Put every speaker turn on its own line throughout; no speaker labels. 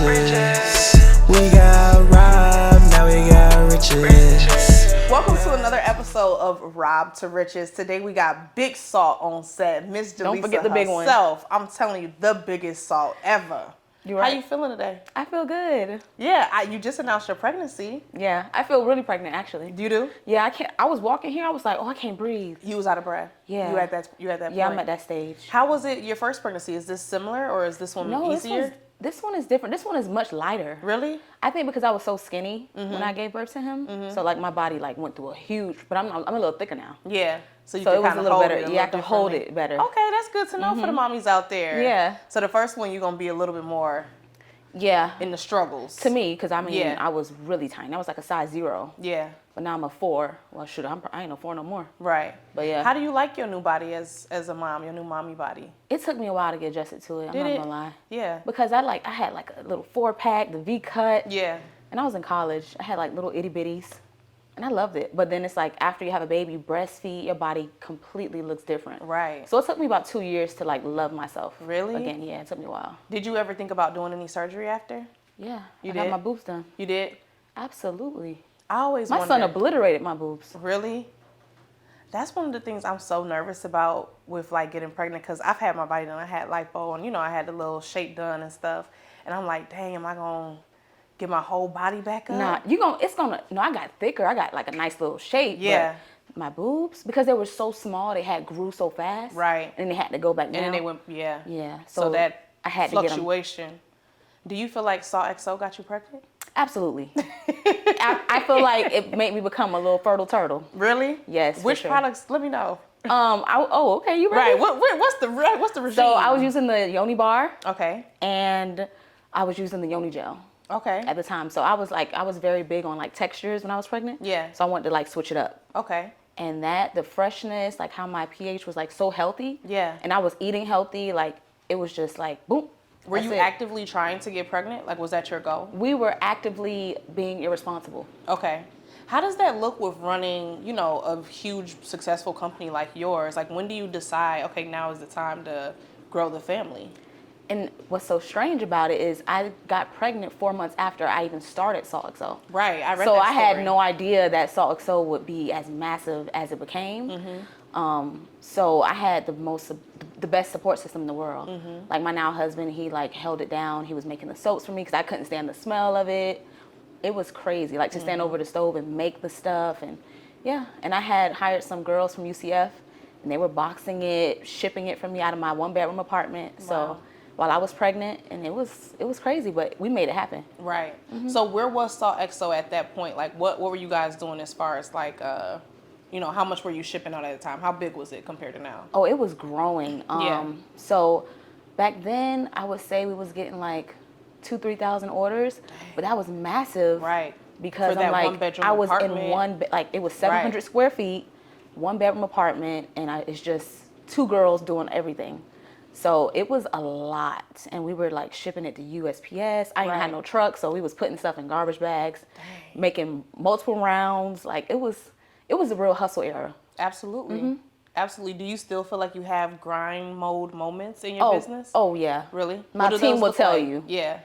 riches. We got robbed, now we got riches.
Welcome to another episode of Rob to Riches. Today we got Big Salt on set. Miss Jhalesa
Don't forget the big one.
herself. I'm telling you, the biggest salt ever.
You're right.
How you feeling today?
I feel good.
Yeah, you just announced your pregnancy.
Yeah, I feel really pregnant actually.
You do?
Yeah, I was walking here. I was like, oh, I can't breathe.
You was out of breath.
Yeah.
You at that point.
Yeah, I'm at that stage.
How was it? Your first pregnancy? Is this similar or is this one easier?
This one is different. This one is much lighter.
Really?
I think because I was so skinny when I gave birth to him, so like my body like went through a huge. But I'm a little thicker now.
Yeah. So
it was a little better. You have to hold it better.
Okay, that's good to know for the mommies out there.
Yeah.
So the first one you're gonna be a little bit more.
Yeah.
In the struggles.
To me, because I mean, I was really tiny. I was like a size 0.
Yeah.
But now I'm a 4. Well, shoot, I ain't no 4 no more.
Right.
But yeah.
How do you like your new body as a mom, your new mommy body?
It took me a while to get adjusted to it. I'm not gonna lie.
Yeah.
Because I had like a little 4-pack, the V cut.
Yeah.
And I was in college. I had like little itty bitties. And I loved it. But then it's like after you have a baby, you breastfeed, your body completely looks different.
Right.
So it took me about 2 years to like love myself.
Really?
Again, yeah, it took me a while.
Did you ever think about doing any surgery after?
Yeah.
You
I
did?
got my boobs done.
You did?
Absolutely.
I always
My son obliterated my boobs.
Really? That's one of the things I'm so nervous about with like getting pregnant because I've had my body done. I had lipo and I had the little shape done and stuff. And I'm like, dang, am I going to get my whole body back up?
Nah, I got thicker. I got like a nice little shape.
Yeah.
But my boobs, because they were so small, they grew so fast.
Right.
And they had to go back down.
And then they went, yeah.
Yeah.
So that
I had
fluctuation.
To get them.
Do you feel like Salt.xo got you pregnant?
Absolutely. I feel like it made me become a little fertile turtle.
Really?
Yes.
Which products? Let me know.
Okay, you ready?
Right. What's the regime?
So I was using the Yoni bar.
Okay.
And I was using the Yoni gel.
Okay.
At the time, so I was very big on like textures when I was pregnant.
Yeah.
So I wanted to like switch it up.
Okay.
And the freshness, like how my pH was like so healthy.
Yeah.
And I was eating healthy, like it was just like boom.
Were you actively trying to get pregnant? Like, was that your goal?
We were actively being irresponsible.
Okay. How does that look with running, a huge successful company like yours? Like, when do you decide, okay, now is the time to grow the family?
And what's so strange about it is I got pregnant 4 months after I even started Salt.xo.
Right, I read
so
that
I
story.
had no idea that Salt.xo would be as massive as it became. Mm-hmm. So I had the best support system in the world. Mm-hmm. Like my now husband, he like held it down. He was making the soaps for me because I couldn't stand the smell of it. It was crazy, like to stand over the stove and make the stuff. And yeah, and I had hired some girls from UCF and they were boxing it, shipping it for me out of my 1-bedroom apartment. Wow. So while I was pregnant, and it was crazy, but we made it happen.
Right. Mm-hmm. So where was Salt.xo at that point? Like, what were you guys doing as far as like, how much were you shipping out at the time? How big was it compared to now?
Oh, it was growing.
Yeah.
So back then, I would say we was getting like 2,000-3,000 orders, but that was massive.
Right.
Because
for
I'm like, I was
apartment.
in it was 700 square feet, 1-bedroom apartment, and it's just 2 girls doing everything. So it was a lot, and we were like shipping it to USPS. I didn't have no truck, so we was putting stuff in garbage bags, making multiple rounds. Like it was a real hustle era.
Absolutely. Mm-hmm. Absolutely. Do you still feel like you have grind mode moments in your business?
Oh yeah.
Really?
My team will tell you.
Yeah.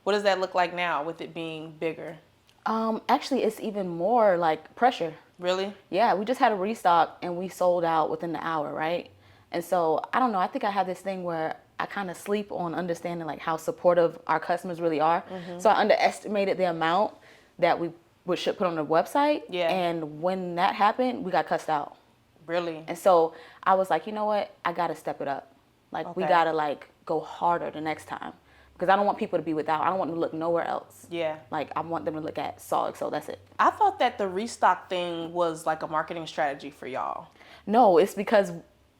What does that look like now with it being bigger?
Actually, it's even more like pressure.
Really?
Yeah, we just had a restock and we sold out within the hour, right? And so, I don't know, I think I have this thing where I kind of sleep on understanding like how supportive our customers really are. Mm-hmm. So I underestimated the amount that we should put on the website. Yeah. And when that happened, we got cussed out.
Really?
And so I was like, you know what? I got to step it up. Like we got to like go harder the next time. Because I don't want people to be without. I don't want them to look nowhere else. Yeah. Like I want them to look at Salt.xo. That's it.
I thought that the restock thing was like a marketing strategy for y'all.
No, it's because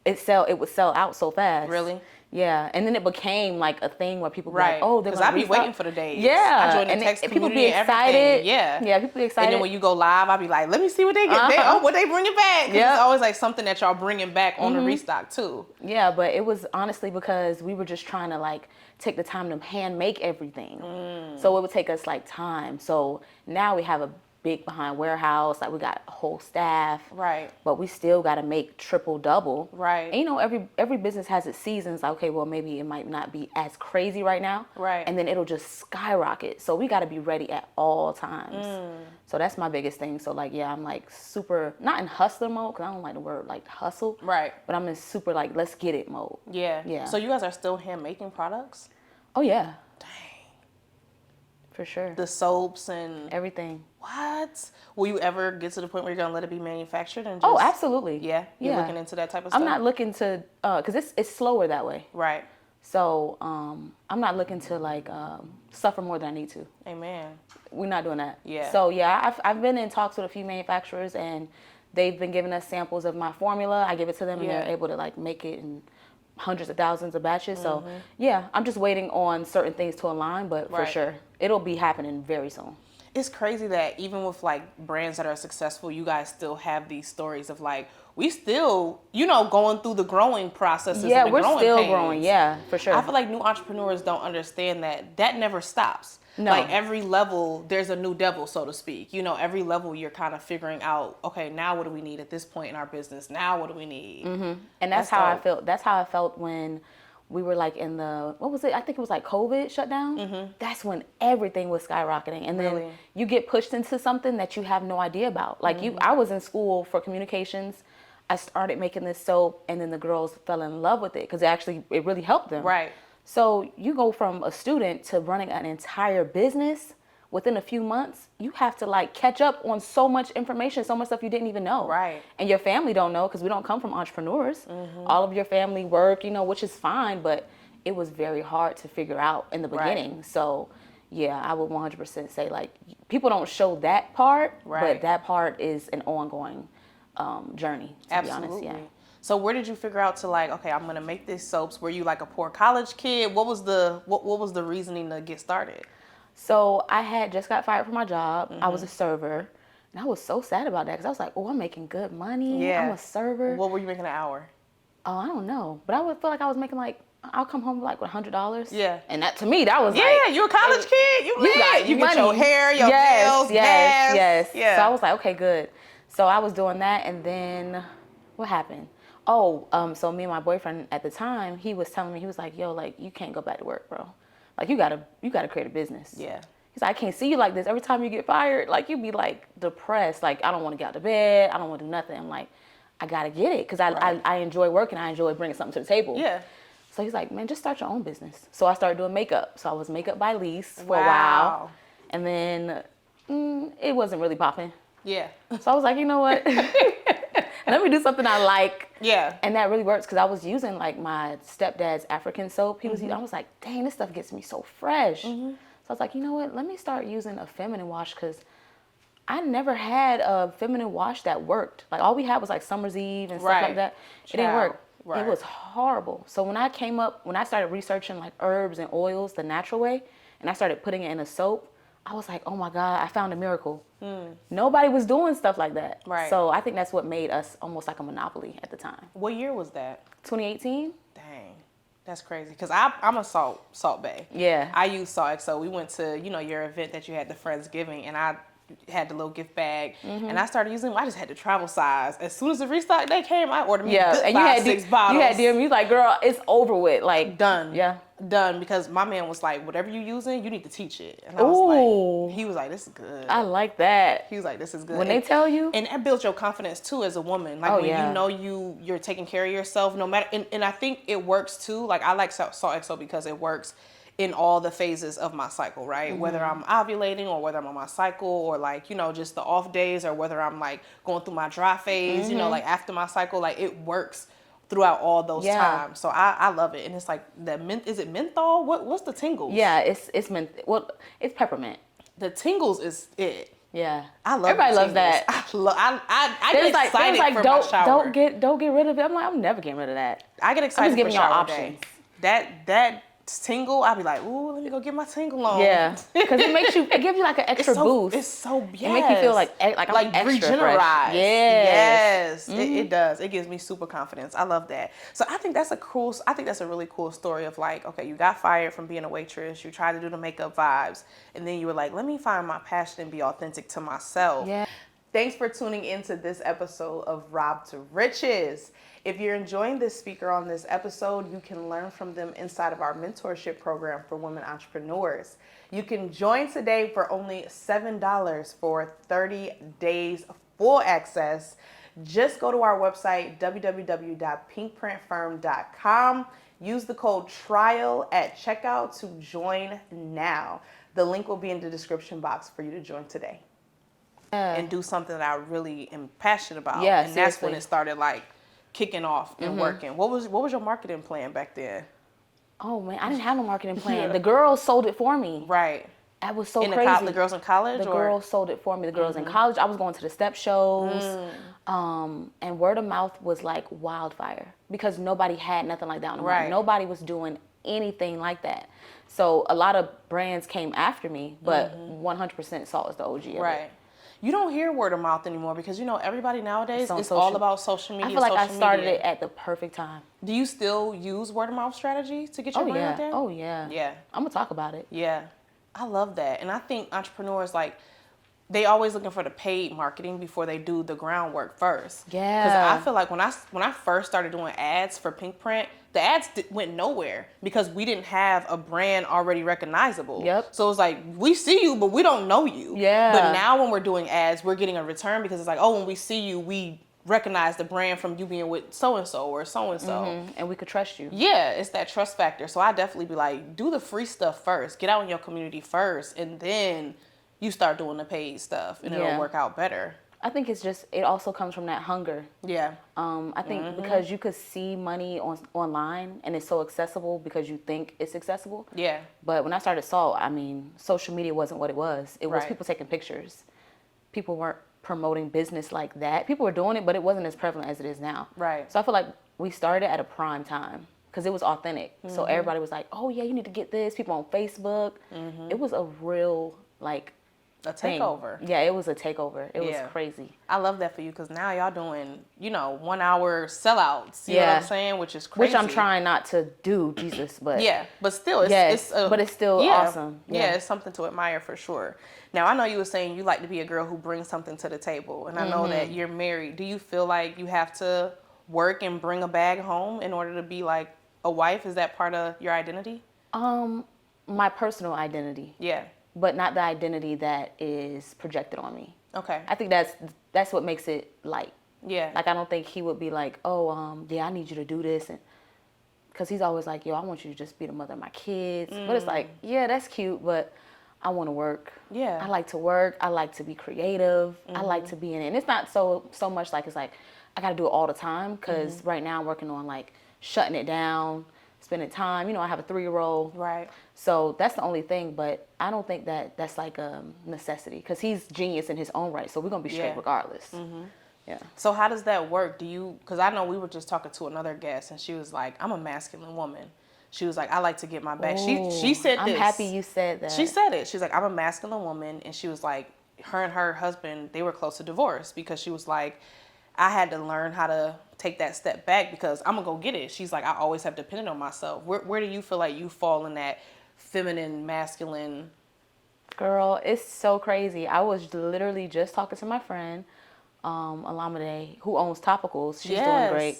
it would sell out so fast.
Really?
Yeah, and then it became like a thing where people were like, "Oh, they're gonna
restock." Because I be waiting for the days. Yeah,
I
join the text
people
community
be excited.
Yeah,
people be excited.
And then when you go live, I'll be like, "Let me see what they get. What they bringing back?" Yeah, it's always like something that y'all bringing back on the restock too.
Yeah, but it was honestly because we were just trying to like take the time to hand make everything. So it would take us like time. So now we have a big behind warehouse. Like we got a whole staff.
Right.
But we still got to make triple double.
Right.
And you know, every business has its seasons. Like, okay, well, maybe it might not be as crazy right now.
Right.
And then it'll just skyrocket. So we got to be ready at all times. So that's my biggest thing. So like, yeah, I'm like super, not in hustler mode, because I don't like the word like hustle.
Right.
But I'm in super like, let's get it mode.
Yeah.
Yeah.
So you guys are still hand making products?
Oh yeah.
Dang.
For sure.
The soaps and
Everything.
what? Will you ever get to the point where you're gonna let it be manufactured and just?
Oh, absolutely.
Yeah. You're looking into that type of stuff.
I'm not looking to, because it's slower that way.
Right.
So I'm not looking to like suffer more than I need to.
Amen.
We're not doing that.
Yeah.
So yeah, I've been in talks with a few manufacturers, and they've been giving us samples of my formula. I give it to them, and
Yeah.
they're able to like make it in hundreds of thousands of batches. So yeah, I'm just waiting on certain things to align, but for
Right.
sure, it'll be happening very soon.
It's crazy that even with like brands that are successful, you guys still have these stories of like, we still, you know, going through the growing processes.
Yeah,
and the
we're
growing
still
pains.
growing. Yeah, for sure.
I feel like new entrepreneurs don't understand that never stops.
No.
Like every level, there's a new devil, so to speak. You know, every level you're kind of figuring out, okay, now what do we need at this point in our business? Now what do we need?
And that's
That's
how I
dope.
felt. That's how I felt when we were like in the, what was it? I think it was like COVID shutdown. That's when everything was skyrocketing. And then
Really?
you get pushed into something that you have no idea about. Like I was in school for communications. I started making this soap, and then the girls fell in love with it because it really helped them.
Right.
So you go from a student to running an entire business within a few months. You have to like catch up on so much information, so much stuff you didn't even know.
Right.
And your family don't know, because we don't come from entrepreneurs. All of your family work, you know, which is fine, but it was very hard to figure out in the
Right.
beginning. So yeah, I would 100% say like people don't show that part,
Right.
but that part is an ongoing journey, to
Absolutely.
be honest. Yeah.
So where did you figure out to like, okay, I'm gonna make these soaps? Were you like a poor college kid? What was the reasoning to get started?
So I had just got fired from my job. I was a server. And I was so sad about that, because I was like, oh, I'm making good money.
Yeah.
I'm a server.
What were you making an hour?
Oh, I don't know. But I would feel like I was making like, I'll come home like with $100.
Yeah.
And that, to me, that was
Yeah,
like,
you a college kid. You lit.
got
You get
money.
your hair, your nails, gas.
Yes.
Yeah.
So I was like, okay, good. So I was doing that, and then what happened? Oh, so me and my boyfriend at the time, he was telling me, he was like, yo, like, you can't go back to work, bro. Like, you gotta create a business.
Yeah.
He's like, I can't see you like this. Every time you get fired, like, you be like depressed. Like, I don't want to get out of bed. I don't want to do nothing. I'm like, I gotta get it, because
Right.
I enjoy working. I enjoy bringing something to the table.
Yeah.
So he's like, man, just start your own business. So I started doing makeup. So I was makeup by lease for a
Wow.
while. And then it wasn't really popping.
Yeah.
So I was like, you know what? Let me do something I like.
Yeah.
And that really works, because I was using like my stepdad's African soap. He was using, I was like, dang, this stuff gets me so fresh. So I was like, you know what? Let me start using a feminine wash, because I never had a feminine wash that worked. Like all we had was like Summer's Eve and stuff
Right.
like that. It didn't
Child.
work.
Right.
It was horrible. So when I started researching like herbs and oils the natural way, and I started putting it in a soap, I was like, oh my God, I found a miracle. Nobody was doing stuff like that.
Right.
So I think that's what made us almost like a monopoly at the time.
What year was that?
2018?
Dang. That's crazy. Because I'm a Salt Bae.
Yeah.
I use Salt.xo. We went to, your event that you had, the Friendsgiving, and I had the little gift bag, and I started using them. I just had the travel size. As soon as the restock day came, I ordered me
Yeah,
good
and
6 bottles.
you had DM me like, girl, it's over with. Like,
Done.
Yeah.
Done. Because my man was like, whatever you using, you need to teach it. And I
Ooh.
was like, he was like, this is good.
I like that.
He was like, this is good.
When they tell you.
And that builds your confidence too as a woman. Like
Oh,
when
yeah.
you know you're taking care of yourself, no matter. And I think it works too. Like I like Salt.xo because it works in all the phases of my cycle, right? Whether I'm ovulating or whether I'm on my cycle, or like, just the off days, or whether I'm like going through my dry phase, like after my cycle, like it works throughout all those
Yeah.
times. So I love it. And it's like is it menthol? What's the tingles?
Yeah, it's it's peppermint.
The tingles is it.
Yeah.
I love
Everybody
the
loves that.
tingles. I
They
get
was
excited
like,
for my shower.
don't get rid of it. I'm like, I'm never getting rid of that.
I get excited
giving
for
y'all
shower
options.
day. That tingle, I'll be like, ooh, let me go get my tingle on.
Yeah, because it gives you like an extra boost.
It's so, yes.
It makes you feel like I'm extra
regenerate.
fresh.
Yes. It does. It gives me super confidence. I love that. So I think that's a really cool story of like, okay, you got fired from being a waitress. You tried to do the makeup vibes. And then you were like, let me find my passion and be authentic to myself.
Yeah.
Thanks for tuning into this episode of Rob to Riches. If you're enjoying this speaker on this episode, you can learn from them inside of our mentorship program for women entrepreneurs. You can join today for only $7 for 30 days full access. Just go to our website, www.pinkprintfirm.com. Use the code TRIAL at checkout to join now. The link will be in the description box for you to join today. And do something that I really am passionate about.
Yeah,
and
seriously.
That's when it started like kicking off and working. What was your marketing plan back then?
Oh man, I didn't have no marketing plan. The girls sold it for me.
Right.
That was so crazy.
The girls in college?
The girls sold it for me. The girls in college. I was going to the step shows. And word of mouth was like wildfire because nobody had nothing like that on the market. Nobody was doing anything like that. So a lot of brands came after me, but 100% Salt is the OG of it.
You don't hear word of mouth anymore because, you know, everybody nowadays, it's all about social media.
I feel like I started it at the perfect time.
Do you still use word of mouth strategy to get your brand out there?
Oh, yeah. Yeah. I'm going to talk about it.
Yeah. I love that. And I think entrepreneurs, like, they always looking for the paid marketing before they do the groundwork first.
Yeah.
Because I feel like when I first started doing ads for Pink Print, the ads went nowhere because we didn't have a brand already recognizable.
Yep.
So it's like, we see you, but we don't know you.
Yeah.
But now when we're doing ads, we're getting a return because it's like, oh, when we see you, we recognize the brand from you being with so-and-so or so-and-so.
And we could trust you.
Yeah, it's that trust factor. So I definitely be like, do the free stuff first. Get out in your community first. And then you start doing the paid stuff and it'll work out better.
I think it also comes from that hunger.
Yeah.
I think because you could see money online and it's so accessible because you think it's accessible.
Yeah.
But when I started Salt, I mean, social media wasn't what it was. It was people taking pictures. People weren't promoting business like that. People were doing it, but it wasn't as prevalent as it is now.
Right.
So I feel like we started at a prime time because it was authentic. So everybody was like, oh yeah, you need to get this. People on Facebook. It was a real
a takeover.
Yeah, it was a takeover. It was crazy.
I love that for you because now y'all doing, 1 hour sellouts. You know what I'm saying? Which is crazy.
Which I'm trying not to do, Jesus, but.
Yeah, but still,
but it's still awesome.
Yeah, it's something to admire for sure. Now, I know you were saying you like to be a girl who brings something to the table, and I know that you're married. Do you feel like you have to work and bring a bag home in order to be like a wife? Is that part of your identity?
My personal identity.
Yeah.
But not the identity that is projected on me.
Okay.
I think that's what makes it light.
Yeah.
Like, I don't think he would be like, oh, yeah, I need you to do this. And because he's always like, yo, I want you to just be the mother of my kids. But it's like, yeah, that's cute, but I want to work.
Yeah.
I like to work. I like to be creative. I like to be in it. And it's not so much like it's like I got to do it all the time because right now I'm working on like shutting it down, spending time. I have a 3-year-old.
Right.
So that's the only thing, but I don't think that's like a necessity because he's genius in his own right. So we're going to be straight regardless. Yeah.
So how does that work? Because I know we were just talking to another guest and she was like, I'm a masculine woman. She was like, I like to get my back. She said this.
I'm happy you said that.
She said it. She's like, I'm a masculine woman. And she was like, her and her husband, they were close to divorce because she was like, I had to learn how to take that step back because I'm going to go get it. She's like, I always have depended on myself. Where do you feel like you fall in that feminine, masculine?
Girl, it's so crazy. I was literally just talking to my friend, Alamade, who owns Topicals. She's doing great.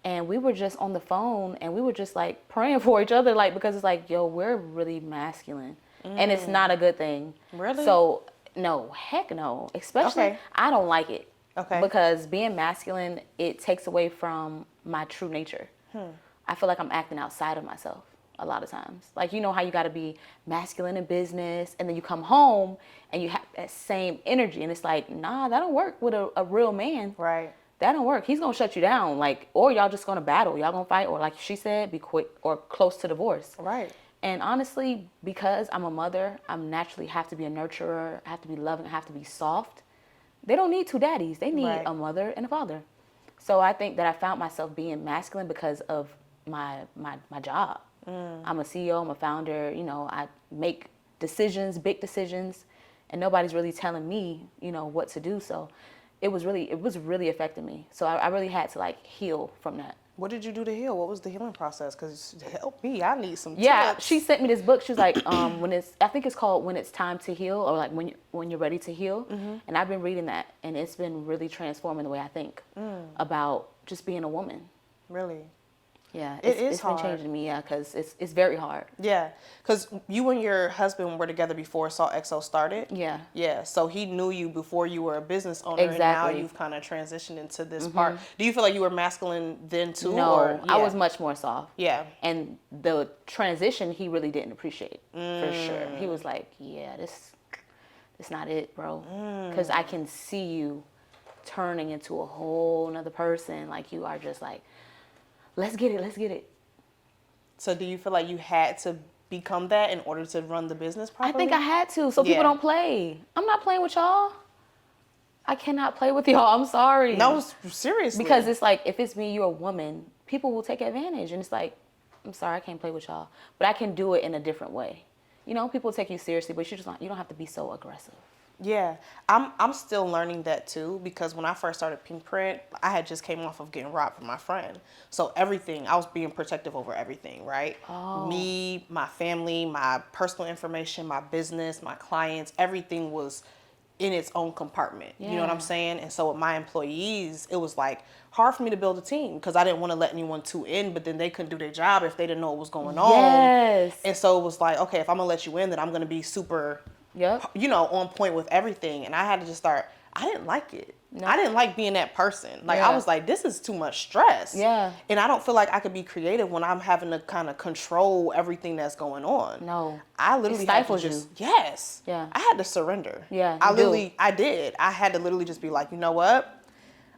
And we were just on the phone and we were just like praying for each other, like, because it's like, yo, we're really masculine. And it's not a good thing.
Really?
So, no, heck no. Especially, I don't like it.
Okay.
Because being masculine, it takes away from my true nature. I feel like I'm acting outside of myself a lot of times. Like, you know how you got to be masculine in business, and then you come home and you have that same energy, and it's like, nah, that don't work with a real man.
Right.
That don't work. He's going to shut you down, like, or y'all just going to battle. Y'all going to fight, or like she said, be quick or close to divorce.
Right.
And honestly, because I'm a mother, I naturally have to be a nurturer, I have to be loving, I have to be soft. They don't need two daddies. They need a mother and a father. So I think that I found myself being masculine because of my job. I'm a CEO, I'm a founder, you know, I make decisions, big decisions, and nobody's really telling me, you know, what to do. So it was really affecting me. So I really had to like heal from that.
What did you do to heal? What was the healing process? Because help me, I need some
Yeah,
tips.
she sent me this book. She was like, I think it's called When It's Time to Heal, or like when you're ready to heal. And I've been reading that, and it's been really transforming the way I think about just being a woman.
Really?
Yeah,
It's
been
hard.
changing me. Yeah, because it's very hard.
Yeah, because you and your husband were together before Salt.xo started.
Yeah.
Yeah, so he knew you before you were a business owner, and now
Exactly.
you've kind of transitioned into this part. Do you feel like you were masculine then too?
No,
or,
I was much more soft.
Yeah.
And the transition, he really didn't appreciate, for sure. He was like, yeah, this not it, bro. Because I can see you turning into a whole nother person. Like, you are just like, let's get it.
So do you feel like you had to become that in order to run the business properly?
I think I had to, so people
Yeah.
don't play. I'm not playing with y'all. I cannot play with y'all. I'm sorry.
No, seriously.
Because it's like, if it's me, you're a woman, people will take advantage. And it's like, I'm sorry, I can't play with y'all. But I can do it in a different way. You know, people take you seriously, but you don't have to be so aggressive.
Yeah, I'm still learning that too, because when I first started Pink Print, I had just came off of getting robbed from my friend. So everything, I was being protective over everything, right?
Oh.
Me, my family, my personal information, my business, my clients, everything was in its own compartment. You know what I'm
Yeah.
saying? And so with my employees, it was like hard for me to build a team because I didn't want to let anyone too in, but then they couldn't do their job if they didn't know what was going on.
Yes.
And so it was like, okay, if I'm gonna let you in, then I'm gonna be super,
Yep.
you know, on point with everything. And I had to just start, I didn't like it.
No.
I didn't like being that person. Like,
Yeah.
I was like, this is too much stress.
Yeah.
And I don't feel like I could be creative when I'm having to kind of control everything that's going on.
No.
I literally
It
had to
stifles
just,
you.
yes.
Yeah.
I had to surrender.
Yeah,
I
you do.
literally, I did. I had to literally just be like, you know what?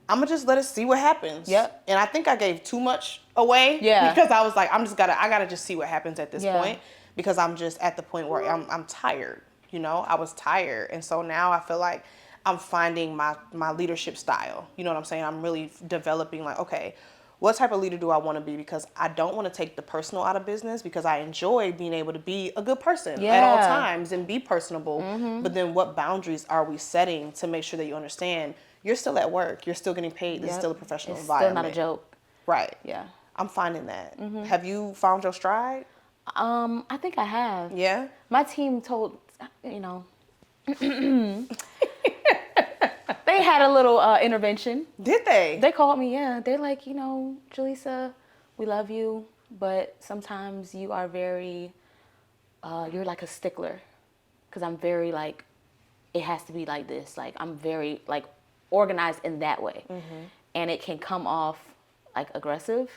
I'm gonna just let us see what happens.
Yep.
And I think I gave too much away.
Yeah.
Because I was like, I gotta just see what happens at this
Yeah.
point. Because I'm just at the point where I'm tired. You know, I was tired. And so now I feel like I'm finding my leadership style. You know what I'm saying? I'm really developing like, okay, what type of leader do I want to be? Because I don't want to take the personal out of business, because I enjoy being able to be a good person at all
Yeah.
times and be personable. But then what boundaries are we setting to make sure that you understand you're still at work, you're still getting paid, this is
Yep.
still a professional
It's
environment.
still not a joke.
Right.
Yeah.
I'm finding that. Have you found your stride?
I think I have.
Yeah.
My team told, you know, they had a little intervention.
Did they?
They called me, yeah. They're like, you know, Jhalesa, we love you, but sometimes you are very, you're like a stickler. Because I'm very like, it has to be like this. Like, I'm very like organized in that way. And it can come off like aggressive.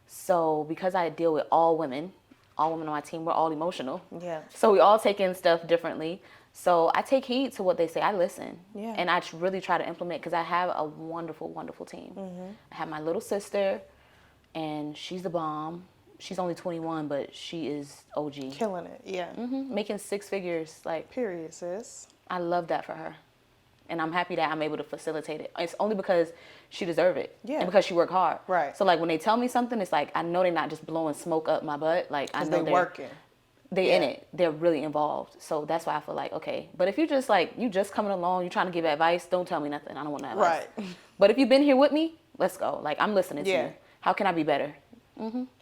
So because I deal with all women on my team, we're all emotional.
Yeah.
So we all take in stuff differently. So I take heed to what they say. I listen.
Yeah.
And I really try to implement, because I have a wonderful, wonderful team. I have my little sister, and she's the bomb. She's only 21, but she is OG.
Killing it. Yeah.
Making 6 figures. Like,
Period, sis.
I love that for her. And I'm happy that I'm able to facilitate it. It's only because she deserves it.
Yeah.
And because she worked hard.
Right.
So, like, when they tell me something, it's like, I know they're not just blowing smoke up my butt. Like, I know
Because they're working.
They in
Yeah.
it. They're really involved. So that's why I feel like, okay. But if you just like, you just coming along, you trying to give advice, don't tell me nothing. I don't want no advice.
Right.
But if you've been here with me, let's go. Like, I'm listening to
Yeah.
you. How can I be better?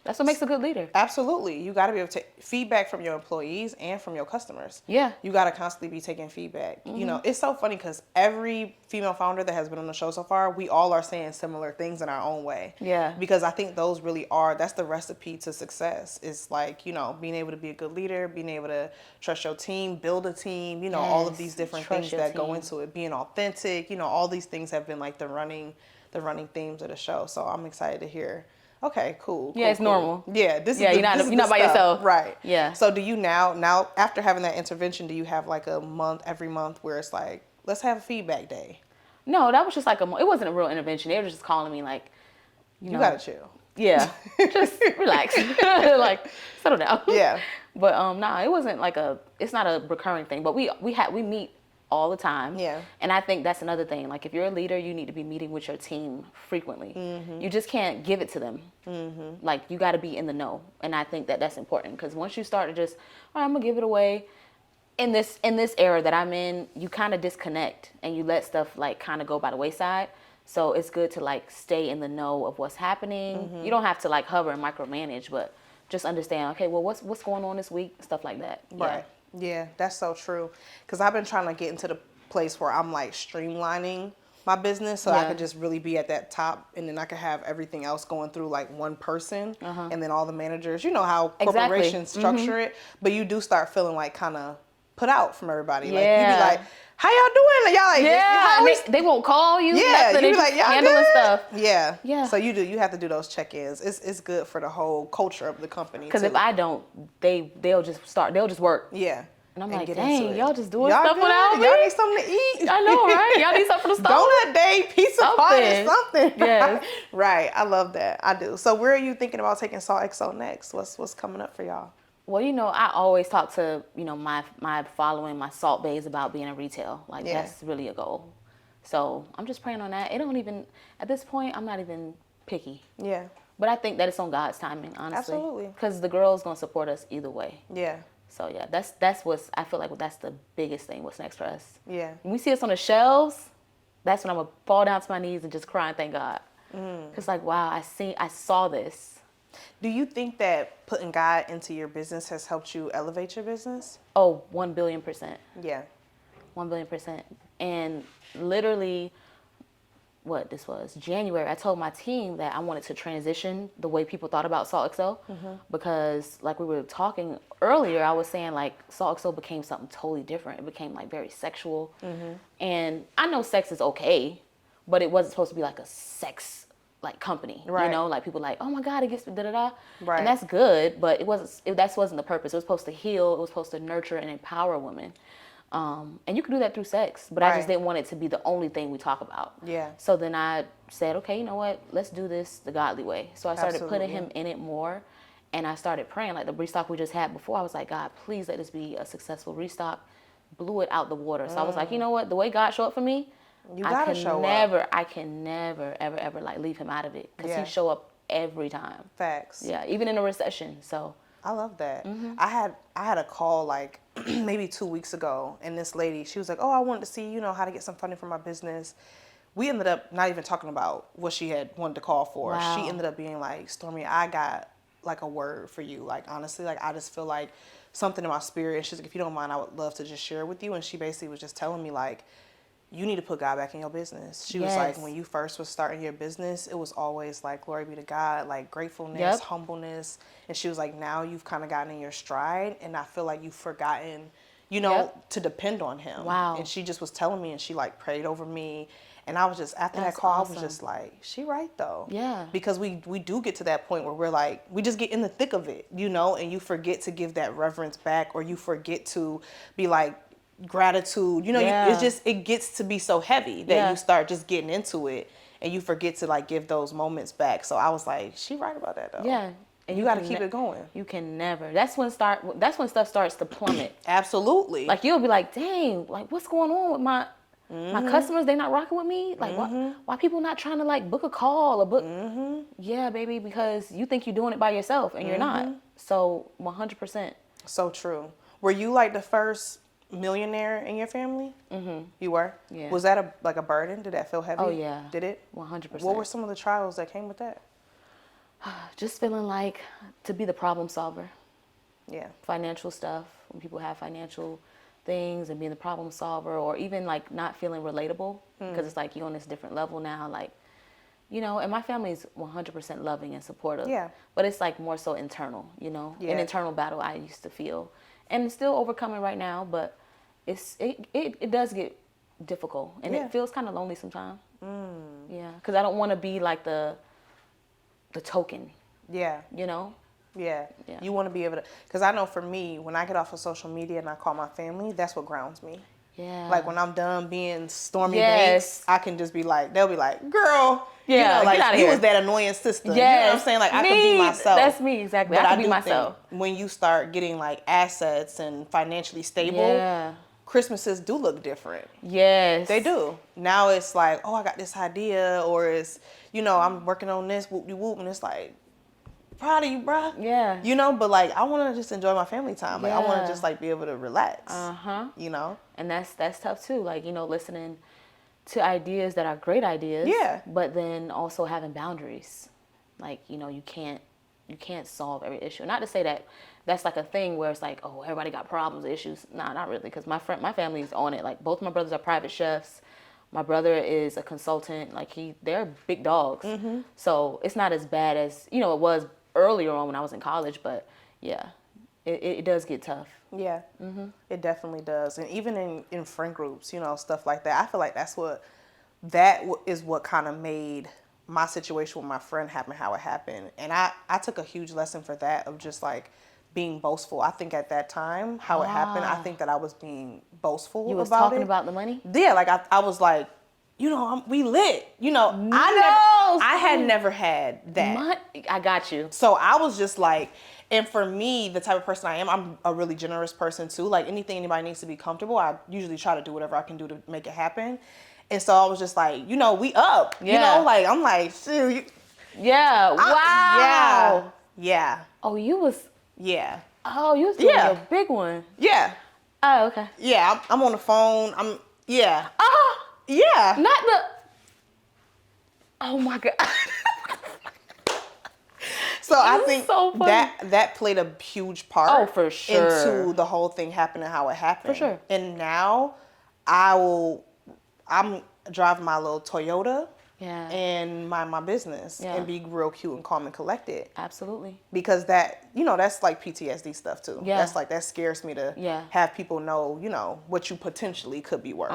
That's what makes a good leader.
Absolutely. You got to be able to take feedback from your employees and from your customers.
Yeah.
You got to constantly be taking feedback. You know, it's so funny because every female founder that has been on the show so far, we all are saying similar things in our own way.
Yeah.
Because I think those really are, that's the recipe to success. It's like, you know, being able to be a good leader, being able to trust your team, build a team, you know, all of
Yes.
these different
Trust
things
your
that go
team.
into it, being authentic, you know, all these things have been like the running themes of the show. So I'm excited to hear. Okay, cool.
Yeah, it's normal.
Yeah, this
Yeah,
is
you're not-
this is
you're not
the
by
stuff.
yourself.
Right.
Yeah.
So do you now after having that intervention, do you have like a month every month where it's like, let's have a feedback day?
No, that was just like it wasn't a real intervention. They were just calling me like, you know.
You gotta chill.
Yeah, just relax. Like, settle down.
Yeah.
But nah, it wasn't like it's not a recurring thing. But we meet all the time.
Yeah.
And I think that's another thing. Like, if you're a leader, you need to be meeting with your team frequently. You just can't give it to them. Like, you got to be in the know. And I think that that's important, because once you start to just, all right, I'm going to give it away. In this era that I'm in, you kind of disconnect and you let stuff like kind of go by the wayside. So it's good to like stay in the know of what's happening. You don't have to like hover and micromanage, but just understand, okay, well, what's going on this week, stuff like that.
Right. Yeah, that's so true. Because I've been trying to get into the place where I'm like streamlining my business so I could just really be at that top, and then I could have everything else going through like one person, and then all the managers. You know how corporations structure it, but you do start feeling like kind of put out from everybody. Like you be like, how y'all doing? Y'all like,
they won't call you.
Yeah, you
they
be like, y'all
handling
good?
stuff.
Yeah.
Yeah.
So you have to do those check-ins. It's good for the whole culture of the company.
Because if I don't, they'll just work.
Yeah.
And I'm
And
like,
get
dang,
into it.
y'all just doing
Y'all
stuff
good?
without me.
Y'all need something to eat.
I know, right? Y'all need something to stop.
Donut day, pizza party, something.
Yes.
Right. I love that. I do. So where are you thinking about taking Salt.xo next? What's coming up for y'all?
Well, I always talk to, my following, my Salt Bays about being in retail. Like, that's really a goal. So I'm just praying on that. At this point, I'm not even picky.
Yeah.
But I think that it's on God's timing, honestly.
Absolutely.
Because the girl's going to support us either way.
Yeah.
So yeah, that's I feel like that's the biggest thing. What's next for us?
Yeah.
When we see us on the shelves, that's when I'm gonna fall down to my knees and just cry and thank God. Cause like, wow, I saw this.
Do you think that putting God into your business has helped you elevate your business?
Oh, 1,000,000,000%.
Yeah.
1,000,000,000%. And literally, this was January, I told my team that I wanted to transition the way people thought about Salt.xo, because like we were talking earlier, I was saying like Salt.xo became something totally different. It became like very sexual. And I know sex is okay, but it wasn't supposed to be like a sex like company,
Right.
Like people like, oh my God, it gets da-da-da.
Right.
And that's good, but that wasn't the purpose. It was supposed to heal. It was supposed to nurture and empower women. And you can do that through sex, but I just didn't want it to be the only thing we talk about.
Yeah.
So then I said, okay, you know what? Let's do this the godly way. So I started putting him in it more, and I started praying. Like the restock we just had before, I was like, God, please let this be a successful restock. Blew it out the water. So I was like, you know what? The way God showed up for me, I can never, ever like leave him out of it, because he show up every time.
Facts.
Yeah, even in a recession. So
I love that. I had a call like maybe 2 weeks ago, and this lady, she was like, oh, I wanted to see, how to get some funding for my business. We ended up not even talking about what she had wanted to call for.
Wow.
She ended up being like, Stormi, I got like a word for you. Like, honestly, like I just feel like something in my spirit. And she's like, if you don't mind, I would love to just share it with you. And she basically was just telling me like, you need to put God back in your business. She was like, when you first was starting your business, it was always like, glory be to God, like gratefulness, humbleness. And she was like, now you've kind of gotten in your stride, and I feel like you've forgotten, to depend on him.
Wow.
And she just was telling me, and she like prayed over me. And I was just, after that call, I was just like, she right though.
Yeah.
Because we do get to that point where we're like, we just get in the thick of it, and you forget to give that reverence back, or you forget to be like, gratitude, it gets to be so heavy that you start just getting into it, and you forget to like give those moments back. So I was like, she right about that though.
Yeah.
And you got to keep it going.
You can never. That's when stuff starts to plummet.
Absolutely.
Like you'll be like, dang, like what's going on with my customers? They not rocking with me. Like why people not trying to like book a call or book? Yeah, baby, because you think you're doing it by yourself and you're not. So 100%.
So true. Were you like the first millionaire in your family? You were?
Yeah.
Was that a burden? Did that feel heavy?
Oh yeah.
Did it?
100%.
What were some of the trials that came with that?
Just feeling like to be the problem solver.
Yeah.
Financial stuff, when people have financial things, and being the problem solver, or even like not feeling relatable, because it's like you're on this different level now, like, and my family is 100% loving and supportive.
Yeah.
But it's like more so internal, an internal battle I used to feel, and still overcoming right now, but it does get difficult, and it feels kind of lonely sometimes. Yeah, because I don't want to be like the token.
Yeah. Yeah. You want to be able to, because I know for me, when I get off of social media and I call my family, that's what grounds me.
Yeah.
Like when I'm done being Stormi Banks, I can just be like, they'll be like, girl,
like
you was that annoying sister.
Yes.
You know what I'm saying? Like I can be myself.
That's me, exactly.
But
I can be myself.
When you start getting like assets and financially stable, Christmases do look different.
Yes.
They do. Now it's like, oh, I got this idea, or it's, I'm working on this, whoop-de-whoop, and it's like, proud of you, bruh.
Yeah.
But like, I want to just enjoy my family time. Like, I want
Yeah.
to just like be able to relax.
And that's tough too. Like, listening to ideas that are great ideas.
Yeah.
But then also having boundaries. Like, you can't solve every issue. Not to say that that's like a thing where it's like, oh, everybody got problems, issues. Nah, not really. Because my family is on it. Like, both my brothers are private chefs. My brother is a consultant. Like, they're big dogs. So it's not as bad as, it was earlier on when I was in college. But yeah, it does get tough.
Yeah, it definitely does. And even in friend groups, stuff like that. I feel like that is what kind of made my situation with my friend happen how it happened. And I took a huge lesson for that, of just like being boastful. I think at that time, how it happened, I think that I was being boastful.
You was
about
talking
it.
about the money?
Yeah, like I was like, we lit. I had never had that.
I got you.
So I was just like, and for me, the type of person I am, I'm a really generous person too. Like, anything anybody needs to be comfortable, I usually try to do whatever I can do to make it happen. And so I was just like, we up.
Yeah.
Like, I'm like, shoot.
Yeah. Wow.
Yeah.
Oh, you was.
Yeah.
Oh, you was doing a big one.
Yeah.
Oh, okay.
Yeah. I'm on the phone. Yeah.
Oh.
Yeah.
Not the. Oh my God.
So I think
so
that played a huge part.
Oh, for sure.
Into the whole thing happening how it happened.
For sure.
And now I'm driving my little Toyota.
Yeah.
And mind my business.
Yeah.
And be real cute and calm and collected.
Absolutely.
Because that's like PTSD stuff too.
Yeah.
That's like, that scares me to have people know, what you potentially could be worth.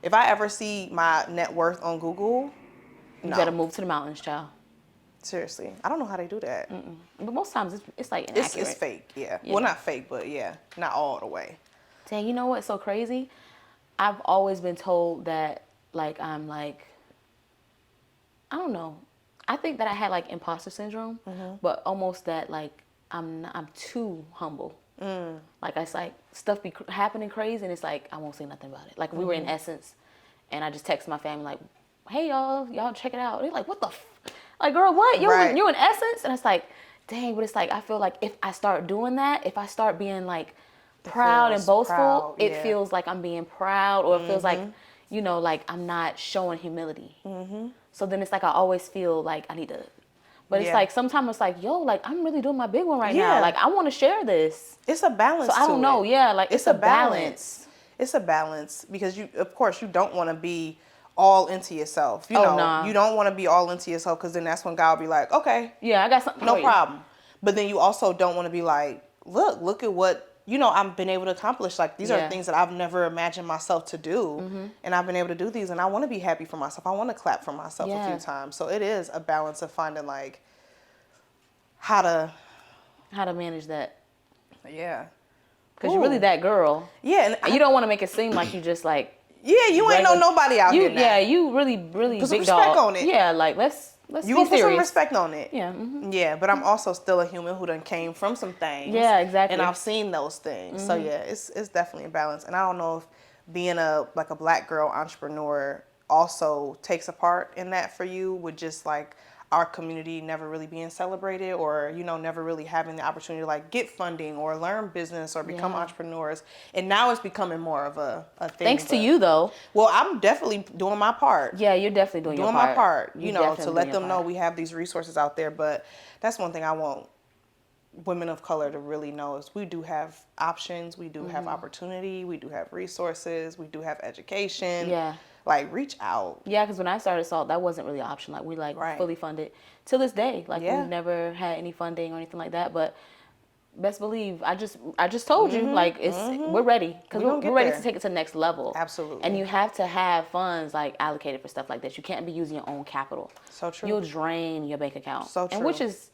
If I ever see my net worth on Google,
you gotta move to the mountains, child.
Seriously, I don't know how they do that.
But most times it's like inaccurate.
It's fake, yeah. Well, not fake, but yeah, not all the way.
Dang, you know what's so crazy? I've always been told that, like, I'm like, I don't know. I think that I had like imposter syndrome, but almost that like I'm too humble. Like, it's like stuff be happening crazy, and it's like I won't say nothing about it. Like, we were in Essence, and I just texted my family like, "Hey y'all check it out." They're like, "What the?" Like, girl, what? You in Essence? And it's like, dang, but it's like, I feel like if I start doing that, if I start being like proud and boastful, it feels like I'm being proud, or it feels like, like I'm not showing humility. So then it's like, I always feel like I need to, but it's like, sometimes it's like, yo, like, I'm really doing my big one right now. Like, I want to share this.
It's a balance.
So I don't know. Yeah. Like, it's a balance.
It's a balance, because of course you don't want to be all into yourself. You don't want to be all into yourself, because then that's when God will be like, okay,
yeah, I got something.
No problem. But then you also don't want to be like, look at what, I've been able to accomplish. Like, these are things that I've never imagined myself to do. And I've been able to do these, and I want to be happy for myself. I want to clap for myself a few times. So it is a balance of finding like how to
manage that.
Yeah.
Because you're really that girl.
Yeah.
And you don't want to make it seem like you just like,
yeah, you ain't know nobody out here now.
Yeah, you really
put
big
some respect on it.
Yeah, like, let's
you
be
gonna put
serious.
some respect on it.
Yeah.
Yeah, but I'm also still a human who done came from some things.
Yeah, exactly.
And I've seen those things. So yeah, it's definitely a balance. And I don't know if being a Black girl entrepreneur also takes a part in that for you, with just like our community never really being celebrated, or never really having the opportunity to like get funding or learn business or become entrepreneurs. And now it's becoming more of a thing.
Thanks to you though.
Well, I'm definitely doing my part.
Yeah, you're definitely doing
my part. To let them know we have these resources out there. But that's one thing I want women of color to really know, is we do have options, we do have opportunity, we do have resources, we do have education.
Yeah.
Like, reach out.
Yeah, because when I started Salt, that wasn't really an option. Like, we fully funded till this day. Like, we've never had any funding or anything like that. But best believe, I just told you, like, we're ready, because we're ready to take it to the next level.
Absolutely.
And you have to have funds like allocated for stuff like this. You can't be using your own capital.
So true.
You'll drain your bank account.
So true.
And which is,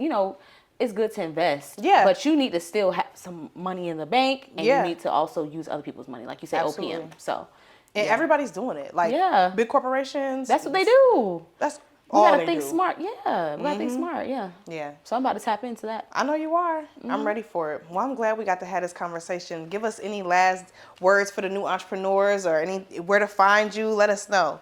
it's good to invest.
Yeah.
But you need to still have some money in the bank, and you need to also use other people's money, like you said, OPM. So.
And everybody's doing it. Like, big corporations.
That's what they do.
That's
We
All
gotta
they
think
do.
smart. Yeah, we gotta think smart. Yeah.
Yeah.
So I'm about to tap into that.
I know you are. I'm ready for it. Well, I'm glad we got to have this conversation. Give us any last words for the new entrepreneurs or any where to find you. Let us know.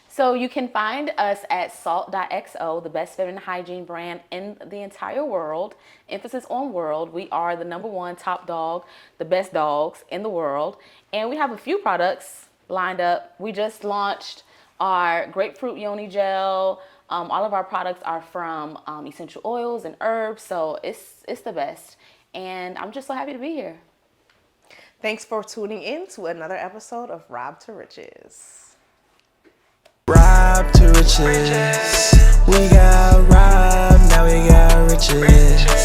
So you can find us at Salt.xo, the best feminine hygiene brand in the entire world. Emphasis on world. We are the #1 top dog, the best dogs in the world. And we have a few products lined up. We just launched our grapefruit yoni gel. All of our products are from essential oils and herbs, so it's the best. And I'm just so happy to be here.
Thanks for tuning in to another episode of Rob to Riches.
Rob to riches. We got robbed, now we got riches.